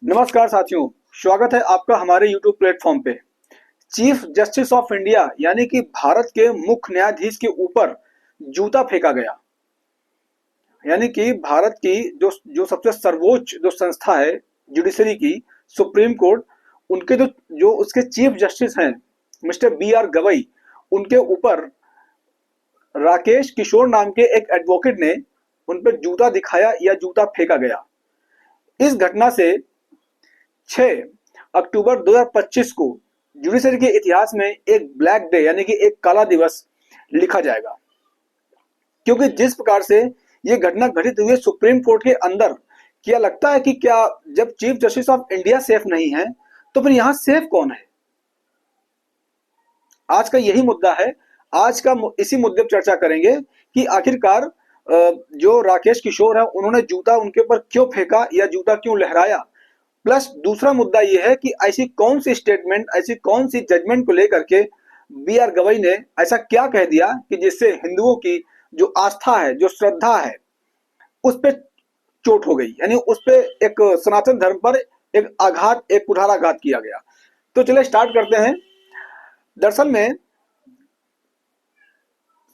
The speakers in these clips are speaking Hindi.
नमस्कार साथियों, स्वागत है आपका हमारे YouTube प्लेटफॉर्म पे। चीफ जस्टिस ऑफ इंडिया यानी कि भारत के मुख्य न्यायाधीश के ऊपर जूता फेंका गया। यानी कि भारत की जो जो सबसे सर्वोच्च जो संस्था है जुडिशरी की, सुप्रीम कोर्ट, उनके जो जो उसके चीफ जस्टिस हैं मिस्टर B.R. गवई, उनके ऊपर राकेश किशोर नाम के एक एडवोकेट ने उन पर जूता दिखाया या जूता फेंका गया। इस घटना से 6 अक्टूबर 2025 को जुडिशरी के इतिहास में एक ब्लैक डे यानी कि एक काला दिवस लिखा जाएगा, क्योंकि जिस प्रकार से ये घटना घटित हुई है सुप्रीम कोर्ट के अंदर, क्या लगता है कि क्या जब chief justice of India safe नहीं है तो फिर यहां सेफ कौन है? आज का यही मुद्दा है। आज का इसी मुद्दे पर चर्चा करेंगे कि आखिरकार जो राकेश किशोर है उन्होंने जूता उनके ऊपर क्यों फेंका या जूता क्यों लहराया। प्लस दूसरा मुद्दा यह है कि ऐसी कौन सी स्टेटमेंट, ऐसी कौन सी जजमेंट को लेकर के B.R. गवई ने ऐसा क्या कह दिया कि जिससे हिंदुओं की जो आस्था है, जो श्रद्धा है, उस पर चोट हो गई, यानी उस पर एक सनातन धर्म पर एक आघात, एक कुठाराघात किया गया। तो चलिए स्टार्ट करते हैं। दरअसल में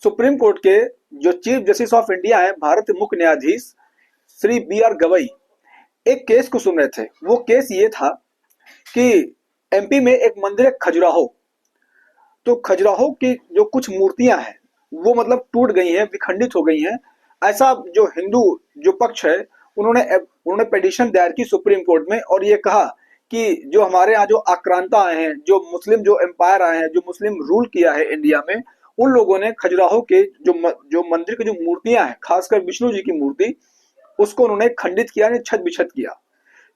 सुप्रीम कोर्ट के जो चीफ जस्टिस ऑफ इंडिया है, भारत के मुख्य न्यायाधीश श्री B.R. गवई एक केस को सुन रहे थे। वो केस ये था कि MP में एक मंदिर है खजुराहो। तो खजुराहो की जो कुछ मूर्तियां हैं वो मतलब टूट गई हैं, विखंडित हो गई हैं। ऐसा जो हिंदू जो पक्ष है उन्होंने उन्होंने पिटीशन दायर की सुप्रीम कोर्ट में और ये कहा कि जो हमारे यहाँ जो आक्रांता आए हैं, जो मुस्लिम जो एम्पायर आए हैं, जो मुस्लिम रूल किया है इंडिया में, उन लोगों ने खजुराहो के जो मंदिर की जो मूर्तियां हैं, खासकर विष्णु जी की मूर्ति, उसको उन्होंने खंडित किया, छत बिछत किया।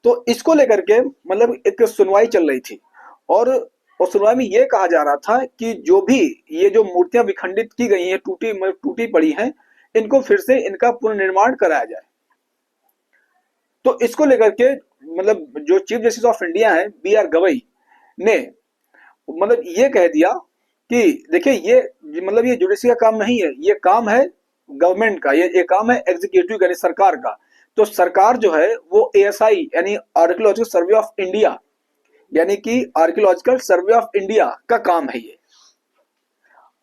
तो इसको लेकर के मतलब एक सुनवाई चल रही थी और सुनवाई में ये कहा जा रहा था कि जो भी ये जो मूर्तियां विखंडित की गई हैं, टूटी पड़ी हैं, इनको फिर से इनका पुनर्निर्माण कराया जाए। तो इसको लेकर के मतलब जो चीफ जस्टिस ऑफ इंडिया है B.R. गवई ने मतलब ये कह दिया कि देखिए ये जुडिशरी का काम नहीं है, ये काम है गवर्नमेंट का, ये काम है एग्जीक्यूटिव यानी सरकार का। तो सरकार जो है वो ASI यानी आर्कियोलॉजिकल सर्वे ऑफ इंडिया, यानी कि आर्कियोलॉजिकल सर्वे ऑफ इंडिया का काम है। ये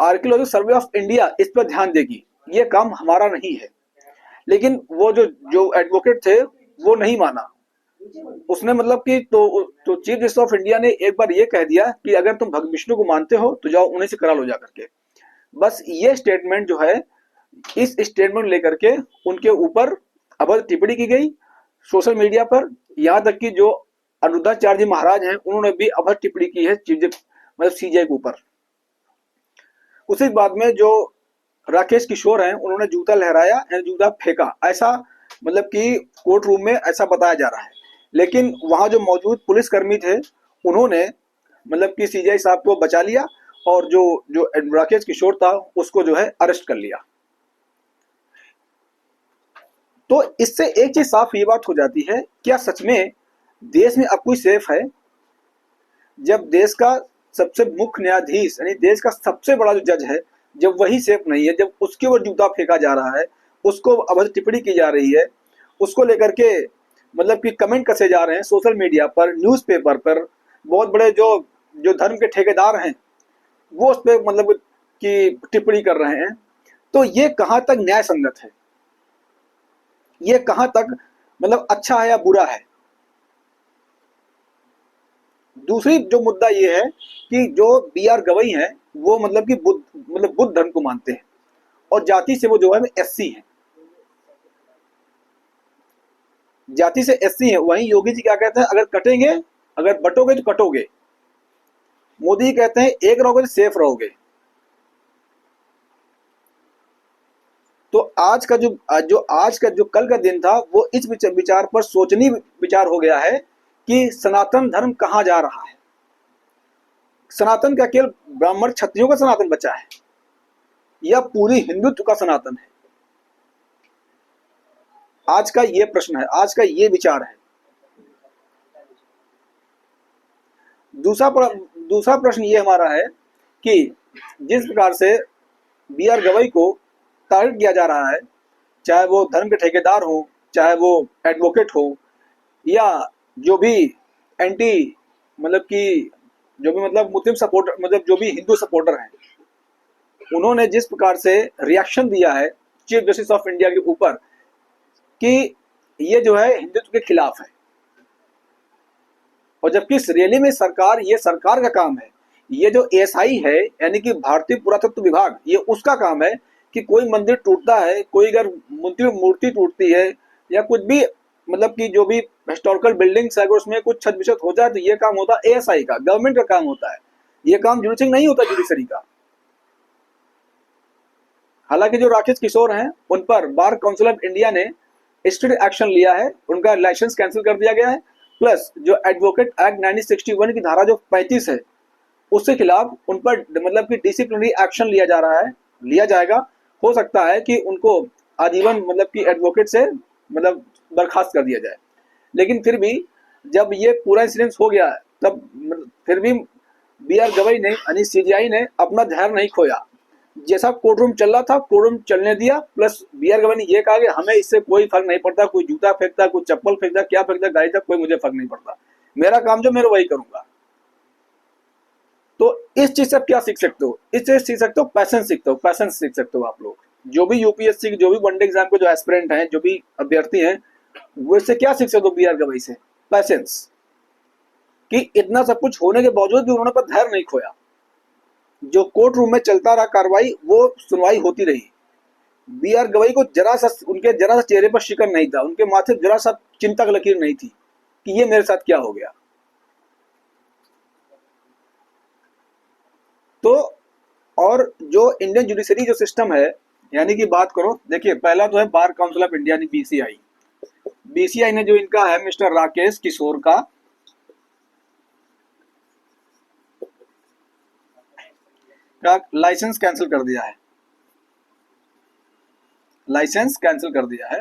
आर्कियोलॉजिकल सर्वे ऑफ इंडिया इस पर ध्यान देगी, ये काम हमारा नहीं है। लेकिन वो जो जो एडवोकेट थे वो नहीं माना। उसने मतलब कि तो चीफ जस्टिस ऑफ इंडिया ने एक बार ये कह दिया कि अगर तुम भगवान विष्णु को मानते हो तो जाओ उन्हीं से करा लो जाकर के। बस ये स्टेटमेंट जो है, इस स्टेटमेंट लेकर के उनके ऊपर अभद्र टिप्पणी की गई सोशल मीडिया पर। यहाँ तक कि जो अनिरुद्धाचार्य जी महाराज हैं उन्होंने भी अभद्र टिप्पणी की है मतलब CJ के ऊपर। उसी बाद में जो राकेश किशोर हैं उन्होंने जूता लहराया या जूता फेंका, ऐसा मतलब कि कोर्ट रूम में ऐसा बताया जा रहा है। लेकिन वहां जो मौजूद पुलिसकर्मी थे उन्होंने मतलब कि CJ साहब को बचा लिया और जो जो राकेश किशोर था उसको जो है अरेस्ट कर लिया। तो इससे एक चीज साफ ये बात हो जाती है, क्या सच में देश में अब कोई सेफ है? जब देश का सबसे मुख्य न्यायाधीश यानी देश का सबसे बड़ा जो जज है, जब वही सेफ नहीं है, जब उसके ऊपर जूता फेंका जा रहा है, उसको अभद्र टिप्पणी की जा रही है, उसको लेकर के मतलब कि कमेंट कसे जा रहे हैं सोशल मीडिया पर, न्यूज़पेपर पर, बहुत बड़े जो जो धर्म के ठेकेदार हैं वो उस पर मतलब कि टिप्पणी कर रहे हैं, तो ये कहाँ तक न्याय संगत है? ये कहाँ तक मतलब अच्छा है या बुरा है? दूसरी जो मुद्दा ये है कि जो B.R. गवई हैं वो मतलब कि बुद्ध धर्म को मानते हैं और जाति से वो जो है SC हैं, जाति से SC हैं। वहीं योगी जी क्या कहते हैं, अगर कटेंगे, अगर बटोगे तो कटोगे। मोदी कहते हैं एक रहोगे तो सेफ रहोगे। तो आज का जो कल का दिन था वो इस विचार पर सोचनी विचार हो गया है कि सनातन धर्म कहाँ जा रहा है। सनातन का केवल ब्राह्मण क्षत्रियों का सनातन बचा है या पूरी हिंदुत्व का सनातन है? आज का ये प्रश्न है, आज का ये विचार है। दूसरा प्रश्न ये हमारा है कि जिस प्रकार से B.R. गवई को टारगेट किया जा रहा है, चाहे वो धर्म के ठेकेदार हो, चाहे वो एडवोकेट हो, या जो भी एंटी मतलब कि जो भी मतलब मुस्लिम सपोर्टर मतलब जो भी हिंदू सपोर्टर हैं, उन्होंने जिस प्रकार से रिएक्शन दिया है चीफ जस्टिस ऑफ इंडिया के ऊपर कि ये जो है हिंदुत्व के खिलाफ है, और जबकि इस रैली में सरकार, ये सरकार का काम है, ये जो एएसआई है यानी कि भारतीय पुरातत्व विभाग, ये उसका काम है कि कोई मंदिर टूटता है, कोई अगर मूर्ति टूटती है या कुछ भी मतलब कि जो भी हिस्टोरिकल बिल्डिंग्स है अगर उसमें कुछ छत बिछत हो जाए तो ये काम होता है एएसआई का, गवर्नमेंट का काम होता है, ये काम जुडिशरी नहीं होता, जुडिशरी का। हालांकि जो राकेश किशोर हैं उन पर बार काउंसिल ऑफ इंडिया ने स्ट्रिक्ट एक्शन लिया है, उनका लाइसेंस कैंसिल कर दिया गया है, प्लस जो एडवोकेट एक्ट 1961 की धारा जो 35 है उसके खिलाफ उन पर मतलब कि डिसिप्लिनरी एक्शन लिया जा रहा है, लिया जाएगा। हो सकता है कि उनको आजीवन मतलब कि एडवोकेट से मतलब बर्खास्त कर दिया जाए। लेकिन फिर भी जब ये पूरा इंसिडेंस हो गया है तब फिर भी बी आर गवई ने यानी सीजीआई ने अपना धैर्य नहीं खोया, जैसा कोर्ट रूम चल रहा था कोर्ट रूम चलने दिया, प्लस बी आर गवई ने यह कहा कि हमें इससे कोई फर्क नहीं पड़ता, कोई जूता फेंकता, कोई चप्पल फेंकता, क्या फेंकता, गाड़ी तक, कोई मुझे फर्क नहीं पड़ता, मेरा काम जो मैं वही करूंगा। तो इस चीज से आप क्या सीख सकते हो? इस चीज सीख सकते हो, पैसेंस सीखते हो, पैसेंस सीख सकते हो आप लोग। जो भी यूपीएससी जो भी वनडे एग्जाम के जो एस्पिरेंट हैं, जो भी अभ्यर्थी हैं, वो इससे क्या सीख सकते हो बी आर गवई से? पैसेंस, कि इतना सब कुछ होने के बावजूद भी उन्होंने पर धैर्य नहीं खोया। जो कोर्ट रूम में चलता रहा कार्रवाई, वो सुनवाई होती रही। बी आर गवई को उनके जरा सा चेहरे पर शिकन नहीं था, उनके माथे जरा सा चिंता की लकीर नहीं थी कि ये मेरे साथ क्या हो गया। तो और जो इंडियन जुडिशरी जो सिस्टम है, यानी कि बात करो, देखिए पहला तो है बार काउंसिल ऑफ इंडिया यानी बीसीआई। बीसीआई ने जो इनका है मिस्टर राकेश किशोर का लाइसेंस कैंसिल कर दिया है, लाइसेंस कैंसिल कर दिया है।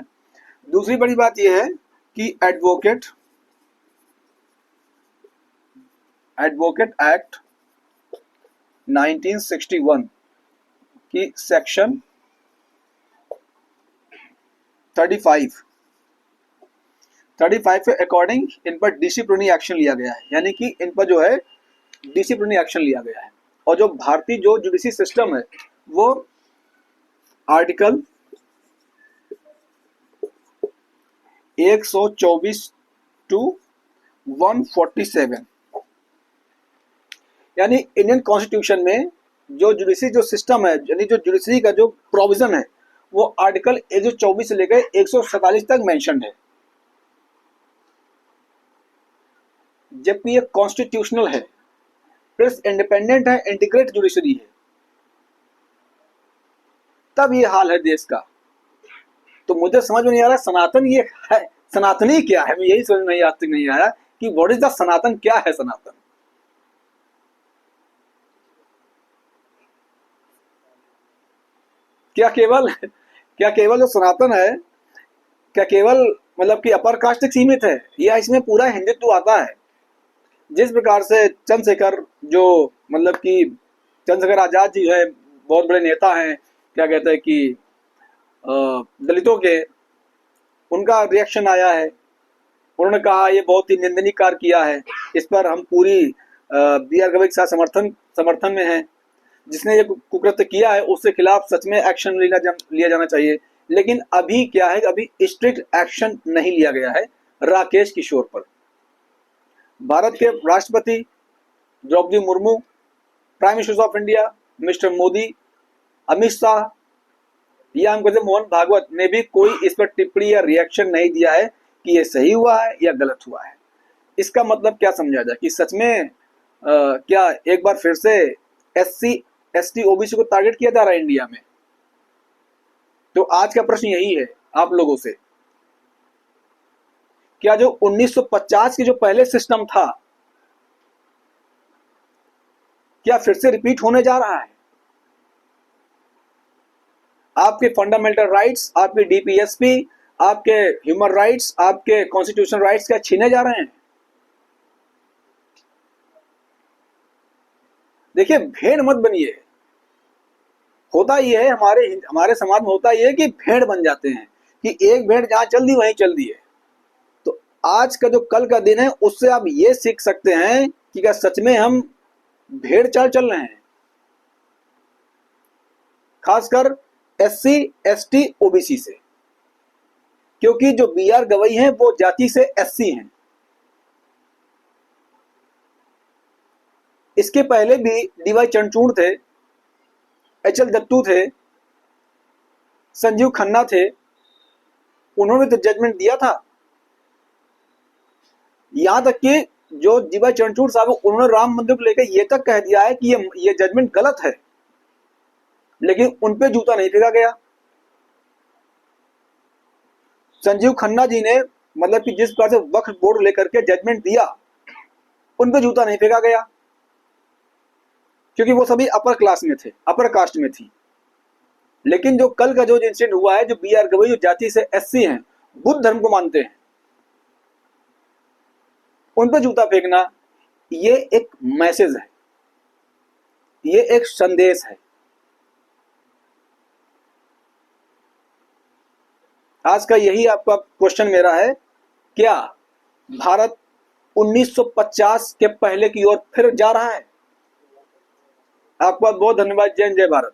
दूसरी बड़ी बात यह है कि एडवोकेट एक्ट 1961 की सेक्शन 35 के अकॉर्डिंग इन पर डिसिप्लिनरी एक्शन लिया गया है, यानी कि इन पर जो है डिसिप्लिनरी एक्शन लिया गया है। और जो भारतीय जो जुडिशरी सिस्टम है वो आर्टिकल 124 टू 147 यानी इंडियन कॉन्स्टिट्यूशन में जो जुडिशरी जो सिस्टम है यानी जो जुडिशरी का जो प्रोविजन है वो आर्टिकल 124 से लेकर 147 तक मेंशन है। जबकि ये कॉन्स्टिट्यूशनल है, प्लस इंडिपेंडेंट है, इंटीग्रेट जुडिशरी है, तब ये हाल है देश का। तो मुझे समझ में नहीं आ रहा सनातन ये है, सनातनी क्या है, मैं यही समझ नहीं आज तक नहीं आया कि व्हाट इज द सनातन, क्या है सनातन। क्या केवल जो सनातन है क्या केवल मतलब कि अपर कास्ट तक सीमित है, या इसमें पूरा हिंदुत्व आता है? जिस प्रकार से चंद्रशेखर जो मतलब कि चंद्रशेखर आजाद जी है, बहुत बड़े नेता हैं, क्या कहते हैं कि दलितों के, उनका रिएक्शन आया है, उन्होंने कहा ये बहुत ही निंदनीय कार्य किया है, इस पर हम पूरी बी आर गवई के साथ समर्थन में हैं। जिसने ये कुकृत्य किया है उसके खिलाफ सच में एक्शन लिया जाना चाहिए। लेकिन अभी क्या है, अभी स्ट्रिक्ट एक्शन नहीं लिया गया है राकेश किशोर पर। भारत के राष्ट्रपति Draupadi Murmu, prime minister of India mister Modi, Amit Shah या हम कहते मोहन भागवत ने भी कोई इस पर टिप्पणी या रिएक्शन नहीं दिया है कि ये सही हुआ है या गलत हुआ है। इसका मतलब क्या समझा जाए कि सच में क्या एक बार फिर से SC ST OBC को टारगेट किया जा रहा है इंडिया में? तो आज का प्रश्न यही है आप लोगों से, क्या जो 1950 की जो पहले सिस्टम था क्या फिर से रिपीट होने जा रहा है? आपके फंडामेंटल राइट्स, आपके DPSP, आपके ह्यूमन राइट्स, आपके कॉन्स्टिट्यूशनल राइट्स क्या छीने जा रहे हैं? देखिए भेड़ मत बनिए। होता ये है हमारे समाज में, होता ये है कि भेड़ बन जाते हैं कि एक भेड़ जहां चल दी वहीं चल दी है। तो आज का जो कल का दिन है उससे आप ये सीख सकते हैं कि क्या सच में हम भेड़ चाल चल रहे हैं, खासकर SC ST OBC से, क्योंकि जो BR गवई हैं वो जाति से SC हैं। इसके पहले भी DY चंद्रचूड़ थे, HL दत्तू थे, संजीव खन्ना थे, उन्होंने तो जजमेंट दिया था। यहां तक कि जो DY चंद्रचूड़ साहब उन्होंने राम मंदिर को लेकर ये तक कह दिया है कि ये जजमेंट गलत है, लेकिन उन पे जूता नहीं फेंका गया। संजीव खन्ना जी ने मतलब कि जिस प्रकार से वक्फ बोर्ड लेकर के जजमेंट दिया, उन पे जूता नहीं फेंका गया, क्योंकि वो सभी अपर क्लास में थे, अपर कास्ट में थी। लेकिन जो कल का जो इंसिडेंट हुआ है, जो BR गवई जो जाति से SC हैं, बुद्ध धर्म को मानते हैं, उन पे जूता फेंकना ये एक मैसेज है, ये एक संदेश है। आज का यही आपका क्वेश्चन मेरा है, क्या भारत 1950 के पहले की ओर फिर जा रहा है? आपका बहुत धन्यवाद। जय हिंद, जय भारत।